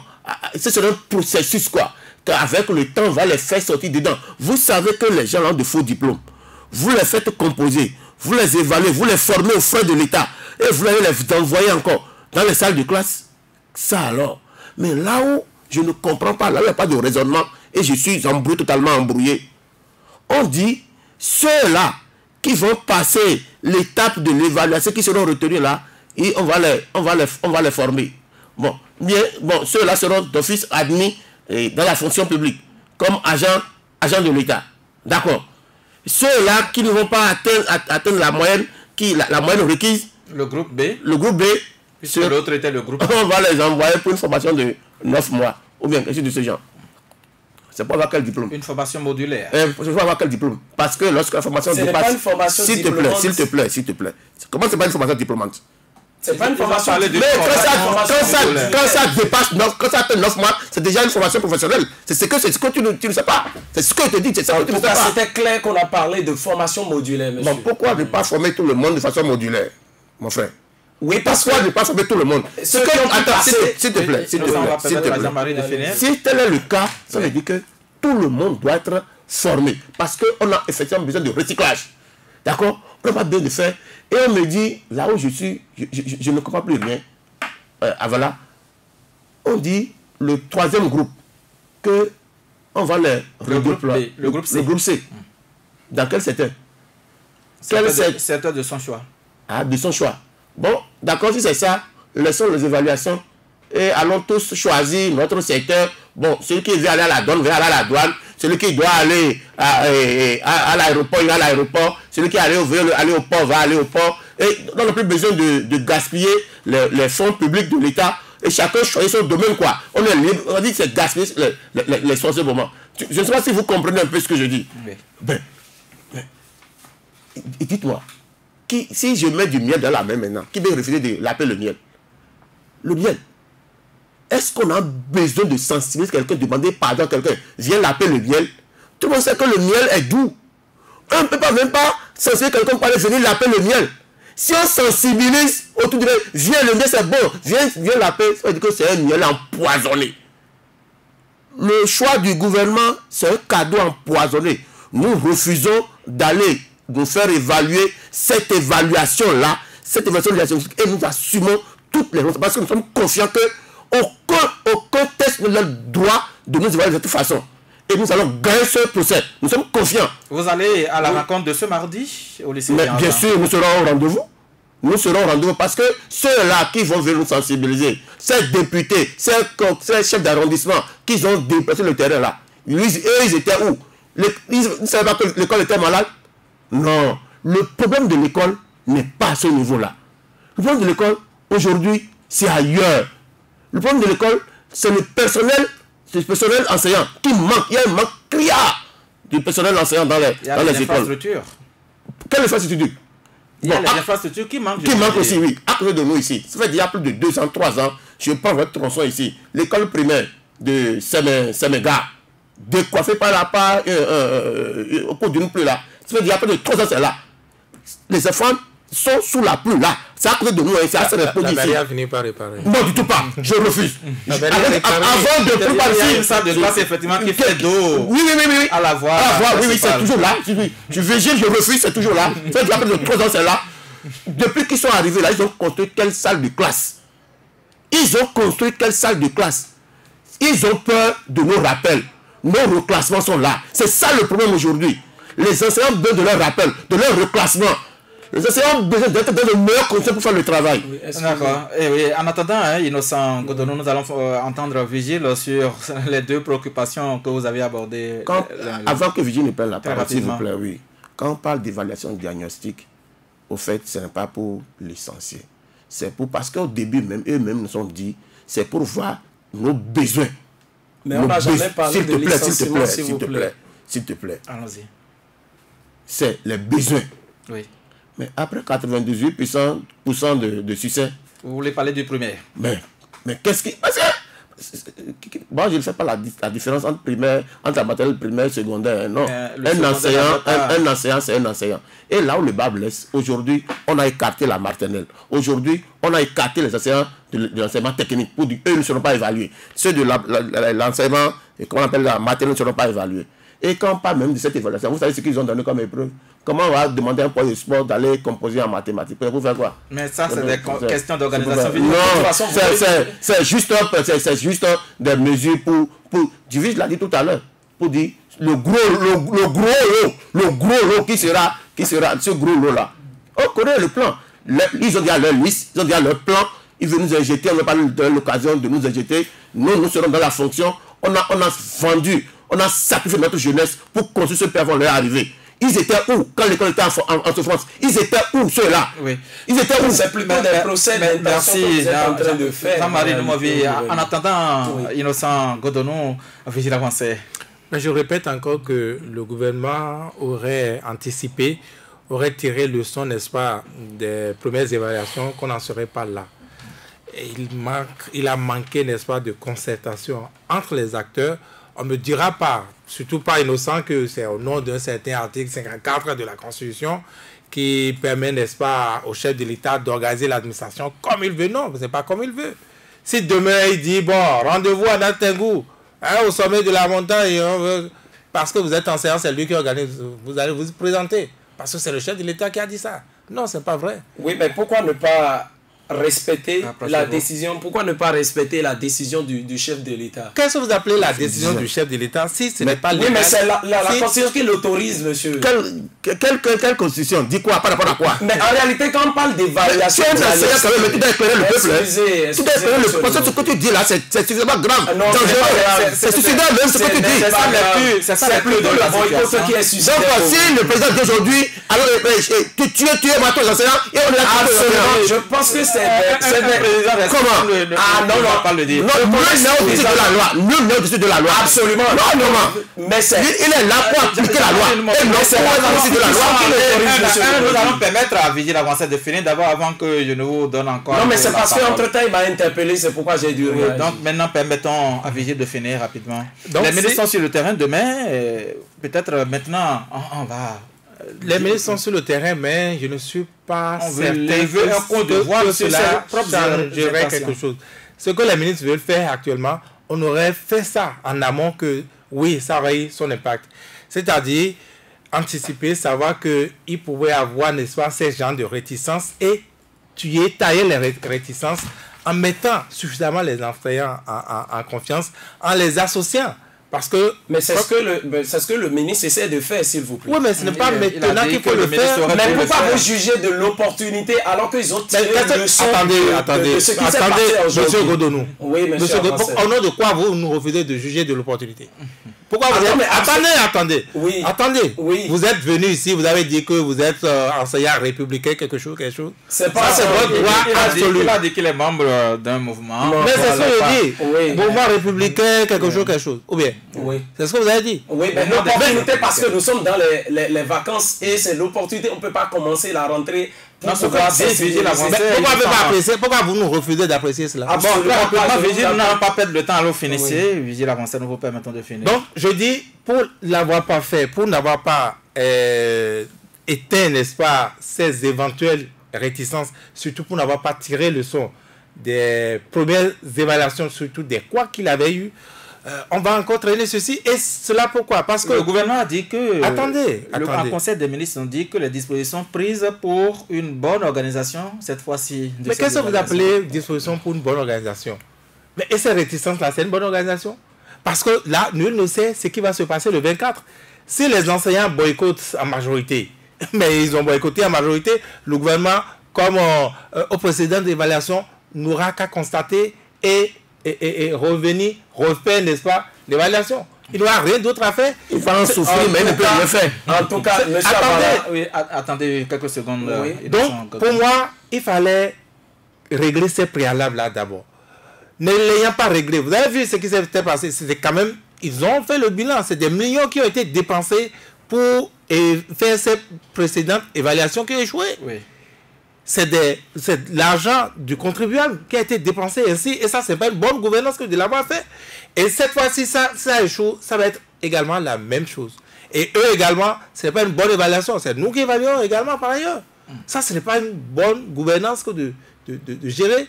Speaker 3: c'est un processus quoi, qu'avec le temps, on va les faire sortir dedans. Vous savez que les gens ont de faux diplômes. Vous les faites composer, vous les évaluez, vous les formez aux frais de l'État, et vous les envoyez encore dans les salles de classe. Ça alors. Mais là où je ne comprends pas, là où il n'y a pas de raisonnement, et je suis totalement embrouillé, on dit, ceux-là qui vont passer l'étape de l'évaluation, qui seront retenus là, et on va les former. Bon, ceux-là seront d'office admis dans la fonction publique, comme agents de l'État. D'accord. Ceux-là qui ne vont pas atteindre la moyenne, la moyenne requise.
Speaker 1: Le groupe B.
Speaker 3: Le groupe B.
Speaker 1: L'autre était le groupe A.
Speaker 3: On va les envoyer pour une formation de 9 mois. Ou bien quelque chose de ce genre. C'est pas avoir quel diplôme.
Speaker 1: Une formation modulaire.
Speaker 3: Je vais avoir quel diplôme. Parce que lorsque la formation
Speaker 2: dépasse... pas une formation diplômante.
Speaker 3: S'il te plaît. Comment c'est pas une formation diplômante?
Speaker 2: C'est pas une formation.
Speaker 3: Mais quand ça dépasse, quand ça atteint 9 mois, c'est déjà une formation professionnelle. C'est ce que tu ne sais pas. C'est ce que je te dis, c'est ça que tu ne sais pas.
Speaker 2: C'était clair qu'on a parlé de formation modulaire, monsieur.
Speaker 3: Bon, pourquoi ne pas former tout le monde de façon modulaire, mon frère?
Speaker 2: Oui, parce
Speaker 3: pourquoi ne pas former tout le monde? S'il te plaît. Si tel est le cas, ça veut dire que tout le monde doit être formé. Parce qu'on a effectivement besoin de recyclage. D'accord? On n'a pas besoin de faire. Et on me dit, là où je suis, je ne comprends plus rien. Voilà. On dit, le troisième groupe, que on va les regrouper.
Speaker 1: Le groupe C.
Speaker 3: Le groupe C. Dans quel secteur?
Speaker 1: Secteur de son choix.
Speaker 3: Ah, de son choix. Bon, d'accord, si c'est ça, laissons les évaluations et allons tous choisir notre secteur. Bon, celui qui veut aller à la douane, va aller à la douane. Celui qui doit aller à l'aéroport, il va à l'aéroport. Celui qui veut aller au port, va aller au port. Et on n'a plus besoin de gaspiller les fonds publics de l'État. Et chacun choisit son domaine, quoi. On est libre. On dit que c'est gaspiller les sources de moment. Je ne sais pas si vous comprenez un peu ce que je dis. Oui. Ben, dites-moi. Si je mets du miel dans la main maintenant, qui veut refuser de l'appeler le miel? Le miel. Est-ce qu'on a besoin de sensibiliser quelqu'un, demander pardon à quelqu'un, viens l'appeler le miel? Tout le monde sait que le miel est doux. On ne peut pas même pas sensibiliser quelqu'un pour aller venir l'appeler le miel. Si on sensibilise autour du miel, viens le miel c'est bon, viens l'appeler, ça veut dire que c'est un miel empoisonné. Le choix du gouvernement, c'est un cadeau empoisonné. Nous refusons d'aller nous faire évaluer cette évaluation-là, et nous assumons toutes les choses, parce que nous sommes confiants que aucun test ne leur droit de nous évaluer de toute façon. Et nous allons gagner ce procès. Nous sommes confiants.
Speaker 1: Vous allez à la rencontre de ce mardi au lycée?
Speaker 3: Mais bien sûr, nous serons au rendez-vous. Nous serons au rendez-vous parce que ceux-là qui vont venir nous sensibiliser, ces députés, ces chefs d'arrondissement qui ont déplacé le terrain là, ils étaient où? Ils ne savaient pas que l'école était malade? Non. Le problème de l'école n'est pas à ce niveau-là. Le problème de l'école, aujourd'hui, c'est ailleurs. Le problème de l'école, c'est le personnel enseignant qui manque. Il y a un manque criard du personnel enseignant dans les écoles. Quelle infrastructure?
Speaker 1: Il y a les infrastructures qui manquent.
Speaker 3: Qui manquent aussi, oui. À côté de nous ici. Ça fait déjà plus de 2 ans, 3 ans. Je prends votre tronçon ici. L'école primaire de Séméga, décoiffée par la part au cours d'une pluie là. Ça fait déjà plus de 3 ans, c'est là. Les enfants sont sous la pluie là. C'est à côté de nous, c'est à ce repos ici.
Speaker 4: La fini par réparer.
Speaker 3: Non, du tout pas. Je refuse. Avant de préparer
Speaker 1: ça de glace, effectivement, qui fait d'eau.
Speaker 3: Oui.
Speaker 1: À la voie.
Speaker 3: Oui, c'est toujours là. Je végète, je refuse, c'est toujours là. Ça fait déjà plus de 3 ans, c'est là. Depuis qu'ils sont arrivés là, ils ont construit quelle salle de classe? Ils ont peur de nos rappels. Nos reclassements sont là. C'est ça le problème aujourd'hui. Les enseignants ont besoin de leur rappel, de leur reclassement. Les enseignants ont besoin d'être dans de meilleures conditions pour faire le travail.
Speaker 1: Oui, d'accord. Et oui, en attendant, Innocent Godonou, nous allons entendre Vigile sur les 2 préoccupations que vous avez abordées.
Speaker 3: Avant que Vigile ne prenne la parole, s'il vous plaît, oui. Quand on parle d'évaluation diagnostique, au fait, ce n'est pas pour licencier. c'est pour, parce qu'au début, même eux-mêmes nous ont dit, c'est pour voir nos besoins.
Speaker 2: Mais on n'a jamais parlé de licenciement,
Speaker 3: s'il te plaît. S'il te plaît.
Speaker 1: Allons-y.
Speaker 3: C'est les besoins.
Speaker 1: Oui.
Speaker 3: Mais après 98% de succès.
Speaker 1: Vous voulez parler du primaire?
Speaker 3: Mais qu'est-ce qui... Moi, je ne fais pas la différence entre la maternelle primaire et secondaire. Non. Un enseignant, c'est un enseignant. Et là où le bas blesse, aujourd'hui, on a écarté la maternelle. Aujourd'hui, on a écarté les enseignants de l'enseignement technique pour dire eux ne seront pas évalués. Ceux de l'enseignement, comment on appelle la maternelle, ne seront pas évalués. Et quand on parle même de cette évaluation, vous savez ce qu'ils ont donné comme épreuve? Comment on va demander à un prof de sport d'aller composer en mathématiques? Pour faire quoi?
Speaker 1: Mais ça, c'est des questions d'organisation.
Speaker 3: Non, c'est juste des mesures pour... Divige l'a dit tout à l'heure, pour dire le gros lot qui sera ce gros lot-là. On connaît le plan. Ils ont dit à leur liste, ils ont dit à leur plan, ils veulent nous injecter, on n'a pas l'occasion de nous injecter. Nous serons dans la fonction. On a vendu, on a sacrifié notre jeunesse pour construire ce pays avant leur arrivée. Ils étaient où quand l'école était en souffrance? Ils étaient où ceux-là?
Speaker 1: Oui.
Speaker 3: Ils étaient où?
Speaker 2: C'est plutôt des procès d'intention que vous êtes en train de faire.
Speaker 1: Jean-Marie Dumovier, en attendant, Innocent Godonou, Vigile avancé.
Speaker 4: Mais je répète encore que le gouvernement aurait anticipé, aurait tiré leçon, n'est-ce pas, des premières évaluations, qu'on n'en serait pas là. Et il a manqué, n'est-ce pas, de concertation entre les acteurs. On ne me dira pas, surtout pas Innocent, que c'est au nom d'un certain article 54 de la Constitution qui permet, n'est-ce pas, au chef de l'État d'organiser l'administration comme il veut. Non, ce n'est pas comme il veut. Si demain il dit, bon, rendez-vous à Natengou, au sommet de la montagne, parce que vous êtes enseignant, c'est lui qui organise, vous allez vous présenter. Parce que c'est le chef de l'État qui a dit ça. Non, ce n'est pas vrai.
Speaker 2: Oui, mais pourquoi ne pas respecter la décision? Pourquoi ne pas respecter la décision du chef de l'État?
Speaker 4: Qu'est-ce que vous appelez la décision du chef de l'État si ce n'est pas légal?
Speaker 2: Oui, mais c'est la Constitution qui l'autorise, monsieur.
Speaker 3: Quelle Constitution? Dis quoi? Par rapport à quoi?
Speaker 2: Mais en réalité, quand on parle d'évaluation...
Speaker 3: Tu dois éclairer le peuple. Tu dois éclairer le peuple. Parce que ce que tu dis là, c'est suffisamment grave. C'est suicidaire même ce que tu dis.
Speaker 1: C'est ça le plus de la situation qui est suicidaire.
Speaker 3: Donc, si le président d'aujourd'hui, alors tu es moi tous les enseignants, et on est là.
Speaker 2: Absolument. Je pense que c'est des...
Speaker 3: Comment?
Speaker 1: Ah non, on va pas le dire.
Speaker 3: Non, nul n'est au-dessus de la loi.
Speaker 2: Absolument.
Speaker 3: Non. Mais il est là pour appliquer la loi. Et non, c'est au-dessus de la loi.
Speaker 1: Nous allons permettre à Vigile Avancé de finir d'abord avant que je ne vous donne encore.
Speaker 2: Non, mais c'est parce qu'entre-temps, il m'a interpellé, c'est pourquoi j'ai dû réagir.
Speaker 1: Donc maintenant, permettons à Vigile de finir rapidement.
Speaker 4: Donc,
Speaker 1: les ministres sont sur le terrain demain. Peut-être maintenant, on va...
Speaker 4: Les ministres sont sur le terrain, mais je ne suis pas certain
Speaker 1: que
Speaker 4: cela changerait quelque chose. Ce que les ministres veulent faire actuellement, on aurait fait ça en amont que, oui, ça aurait eu son impact. C'est-à-dire, anticiper, savoir qu'il pouvait avoir, n'est-ce pas, ces genres de réticences et tailler les réticences en mettant suffisamment les enseignants en confiance, en les associant. Parce que...
Speaker 2: Mais c'est ce que le ministre essaie de faire, s'il vous plaît.
Speaker 4: Oui, mais ce n'est pas maintenant qu'il faut le faire.
Speaker 2: Mais pourquoi vous jugez de l'opportunité alors qu'ils ont tiré le leçon de ce qui s'est passé aujourd'hui?
Speaker 4: Monsieur Godonou.
Speaker 2: Oui, monsieur Godonou.
Speaker 4: Au nom de quoi vous nous refusez de juger de l'opportunité? Pourquoi vous êtes... Attendez.
Speaker 2: Oui.
Speaker 4: Attendez.
Speaker 2: Oui.
Speaker 4: Vous êtes venu ici, vous avez dit que vous êtes enseignant républicain, quelque chose.
Speaker 2: C'est pas
Speaker 4: ça, c'est votre droit absolu.
Speaker 1: Il a dit qu'il est membre d'un mouvement.
Speaker 4: Mais c'est ce que je dis.
Speaker 2: Oui.
Speaker 4: Mouvement républicain, quelque chose. Ou bien?
Speaker 2: Oui.
Speaker 4: C'est ce que vous avez dit.
Speaker 2: Oui, mais l'opportunité, parce que nous sommes dans les vacances et c'est l'opportunité, on ne peut pas commencer la rentrée.
Speaker 4: Pourquoi vous nous refusez d'apprécier cela?
Speaker 1: Vigile, nous n'allons pas perdre le temps, alors finissez. Vigile Avancé, nous vous permettons de finir.
Speaker 4: Donc, je dis, pour l'avoir pas fait, pour n'avoir pas éteint, n'est-ce pas, ces éventuelles réticences, surtout pour n'avoir pas tiré le son des premières évaluations, surtout des quoi qu'il avait eu, on va encore traîner ceci. Et cela pourquoi? Parce que
Speaker 1: le gouvernement a dit que...
Speaker 4: Attendez.
Speaker 1: Le Conseil des ministres ont dit que les dispositions prises pour une bonne organisation, cette fois-ci...
Speaker 4: Mais qu'est-ce que vous appelez dispositions pour une bonne organisation? Mais et ces réticences-là, c'est une bonne organisation? Parce que là, nul ne sait ce qui va se passer le 24. Si les enseignants boycottent en majorité, mais ils ont boycotté en majorité, le gouvernement, comme au précédent d'évaluation, n'aura qu'à constater et revenir, refaire, n'est-ce pas, l'évaluation. Il n'y aura rien d'autre à faire.
Speaker 3: Il va en souffrir, mais il ne peut rien faire.
Speaker 2: En tout cas,
Speaker 1: attendez quelques secondes.
Speaker 4: Oui. Donc, pour moi, il fallait régler ces préalables-là d'abord. Ne l'ayant pas réglé, vous avez vu ce qui s'est passé, c'était quand même, ils ont fait le bilan, c'est des millions qui ont été dépensés pour faire cette précédente évaluation qui a échoué.
Speaker 1: Oui.
Speaker 4: C'est l'argent du contribuable qui a été dépensé ainsi, et ça, c'est pas une bonne gouvernance que de l'avoir fait. Et cette fois-ci, ça échoue, ça va être également la même chose. Et eux également, ce n'est pas une bonne évaluation, c'est nous qui évaluons également par ailleurs. Ça, ce n'est pas une bonne gouvernance que de gérer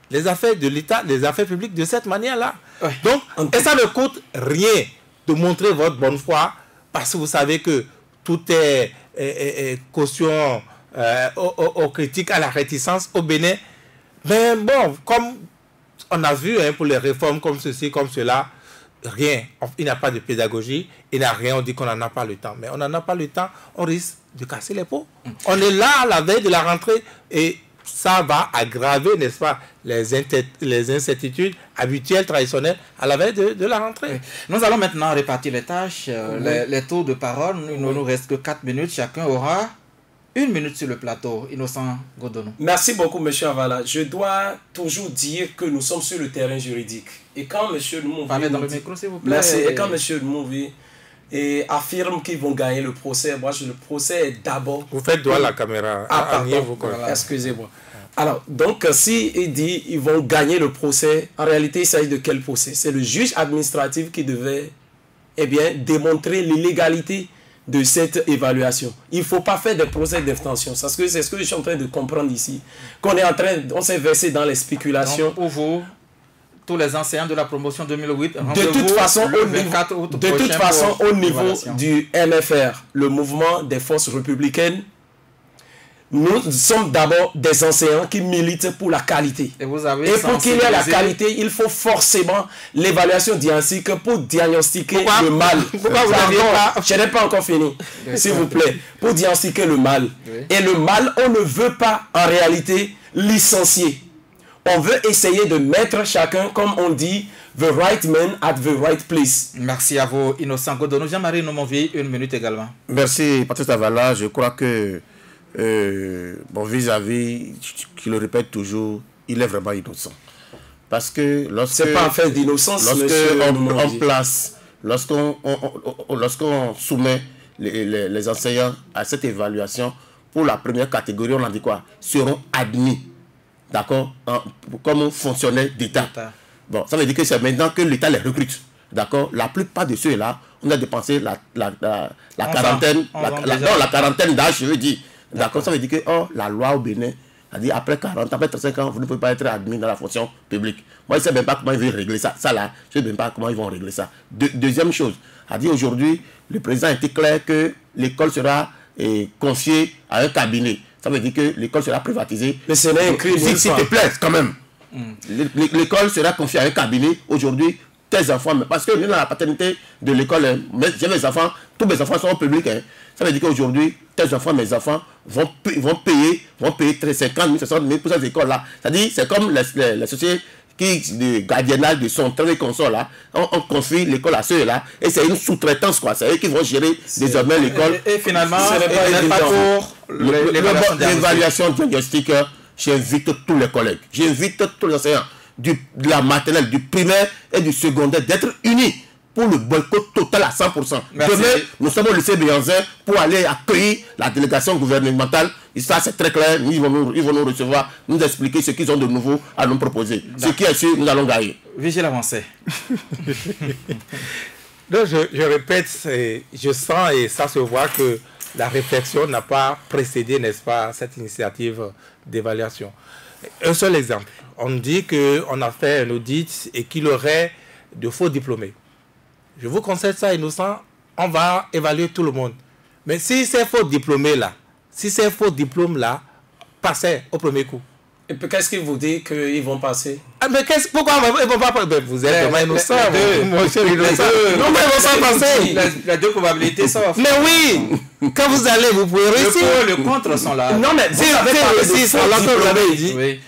Speaker 4: les affaires de l'État, les affaires publiques de cette manière-là.
Speaker 1: Ouais.
Speaker 4: Donc, et ça ne coûte rien de montrer votre bonne foi, parce que vous savez que tout est caution aux critiques, à la réticence au Bénin. Mais bon, comme on a vu pour les réformes comme ceci, comme cela, rien. Il n'y a pas de pédagogie, il n'y a rien, on dit qu'on n'en a pas le temps. Mais on n'en a pas le temps, on risque de casser les pots. On est là à la veille de la rentrée et ça va aggraver, n'est-ce pas, les incertitudes habituelles, traditionnelles à la veille de la rentrée.
Speaker 1: Oui. Nous allons maintenant répartir les tâches, les tours de parole. Il ne nous reste que 4 minutes. Chacun aura 1 minute sur le plateau. Innocent Godonou.
Speaker 2: Merci beaucoup, M. Avala. Je dois toujours dire que nous sommes sur le terrain juridique. Et quand M. Mouvi...
Speaker 1: Parlez dans le micro, s'il vous plaît.
Speaker 2: Merci. Et quand M. Mouvi affirme qu'ils vont gagner le procès, moi, le procès est d'abord...
Speaker 4: Vous faites droit à la caméra.
Speaker 2: Ah, pardon. Voilà. Excusez-moi. Alors, donc, si il dit qu'ils vont gagner le procès, en réalité, il s'agit de quel procès? C'est le juge administratif qui devait démontrer l'illégalité de cette évaluation. Il ne faut pas faire des procès d'extension. C'est ce que je suis en train de comprendre ici. On s'est versé dans les spéculations.
Speaker 1: Donc, pour vous, tous les enseignants de la promotion 2008,
Speaker 2: de toute façon, au niveau du MFR, le mouvement des forces républicaines, nous sommes d'abord des enseignants qui militent pour la qualité. Et pour qu'il y ait la qualité, il faut forcément l'évaluation diagnostique pour diagnostiquer le mal. Je n'ai pas encore fini, s'il vous plaît. Pour diagnostiquer le mal. Oui. Et le mal, on ne veut pas en réalité licencier. On veut essayer de mettre chacun, comme on dit, the right man at the right place.
Speaker 1: Merci à vous, Innocent Godonou. Jean-Marie Nomonvi, 1 minute également.
Speaker 3: Merci, Patrice Avala. Je crois que vis-à-vis, qui le répète toujours, il est vraiment innocent. Parce que
Speaker 2: c'est pas un fait d'innocence,
Speaker 3: lorsqu'on soumet les enseignants à cette évaluation, pour la première catégorie, on a dit quoi? Seront admis, d'accord, comme fonctionnaires d'État. Bon, ça veut dire que c'est maintenant que l'État les recrute. D'accord. La plupart de ceux-là, on a dépensé la quarantaine d'âge, je veux dire. D'accord, ça veut dire que la loi au Bénin a dit après 40, après 35 ans, vous ne pouvez pas être admis dans la fonction publique. Moi, je ne sais même pas comment ils vont régler ça. Ça là, je ne sais même pas comment ils vont régler ça. Deuxième chose, a dit aujourd'hui, le président a été clair que l'école sera confiée à un cabinet. Ça veut dire que l'école sera privatisée.
Speaker 2: Mais c'est écrit,
Speaker 3: s'il te plaît, quand même. L'école sera confiée à un cabinet. Aujourd'hui, tes enfants, parce que dans la paternité de l'école, mes enfants, tous mes enfants sont au public. Ça veut dire qu'aujourd'hui, tes enfants, mes enfants, vont payer 50 000, 60 000 pour cette école-là. C'est-à-dire, c'est comme les sociétés de gardiennage de son train et consort là, on confie l'école à ceux-là, et c'est une sous-traitance, quoi. C'est eux qui vont gérer désormais l'école.
Speaker 1: Et finalement, c'est pas pour
Speaker 3: l'évaluation diagnostique. J'invite tous les collègues, j'invite tous les enseignants de la maternelle, du primaire et du secondaire d'être unis pour le boycott total à 100%.
Speaker 1: Merci.
Speaker 3: Demain, nous sommes au lycée Béanzin pour aller accueillir la délégation gouvernementale. Et ça, c'est très clair. Ils vont nous recevoir, nous expliquer ce qu'ils ont de nouveau à nous proposer. Ce qui est sûr, nous allons gagner.
Speaker 1: Vigile avancé.
Speaker 4: Donc, je répète, je sens et ça se voit que la réflexion n'a pas précédé, n'est-ce pas, cette initiative d'évaluation. Un seul exemple. On dit qu'on a fait un audit et qu'il y aurait de faux diplômés. Je vous conseille ça, Innocent, on va évaluer tout le monde. Mais si ces faux diplômés-là, passaient au premier coup.
Speaker 2: Et puis qu'est-ce qu'il vous dit qu'ils vont passer?
Speaker 4: Mais pourquoi ils vont pas passer? Vous êtes vraiment innocent, mon cher Innocent. Non, mais ils vont pas passer.
Speaker 1: Les deux probabilités sont...
Speaker 4: Mais oui, quand vous allez, vous pouvez réussir.
Speaker 1: Le contre sont là.
Speaker 4: Non, mais si vous avez réussi, c'est là que vous avez dit.
Speaker 1: Oui.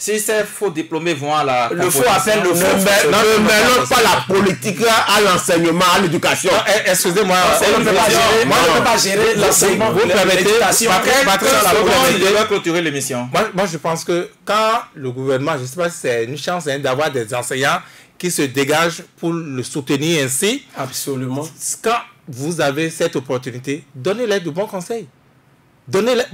Speaker 1: Si ces faux diplômés vont à la...
Speaker 3: Le faux appel, le faux... Ne mêlons pas la politique à l'enseignement, à l'éducation.
Speaker 4: Excusez-moi,
Speaker 2: on ne peut pas gérer l'enseignement.
Speaker 4: Vous permettez,
Speaker 1: je vais clôturer l'émission.
Speaker 4: Moi, je pense que quand le gouvernement, je ne sais pas si c'est une chance d'avoir des enseignants qui se dégagent pour le soutenir ainsi.
Speaker 2: Absolument.
Speaker 4: Quand vous avez cette opportunité, donnez-les de bons conseils.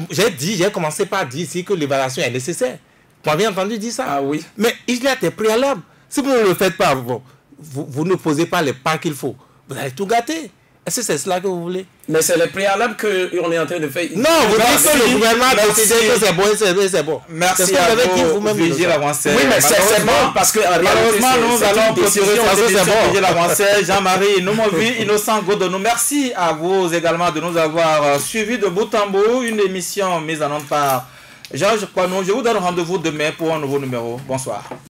Speaker 4: J'ai commencé par dire ici que l'évaluation est nécessaire. Vous m'avez entendu dire ça?
Speaker 2: Ah oui.
Speaker 4: Mais il y a des préalables. Si vous ne le faites pas, vous ne posez pas les pas qu'il faut. Vous allez tout gâter. Est-ce que c'est cela que vous voulez?
Speaker 2: Mais c'est les préalables qu'on est en train de faire.
Speaker 4: Non, vous dites que le gouvernement a décidé que c'est bon et c'est bon.
Speaker 1: Merci à vous, Vigile Avancé.
Speaker 2: Oui, mais c'est bon parce que
Speaker 1: malheureusement, nous allons clôturer cette émission. Vigile Avancé, Jean-Marie Noumovi, Innocent Godonou. Merci à vous également de nous avoir suivis de bout en bout. Une émission mise en onde par Georges Kwanou. Je vous donne rendez-vous demain pour un nouveau numéro. Bonsoir.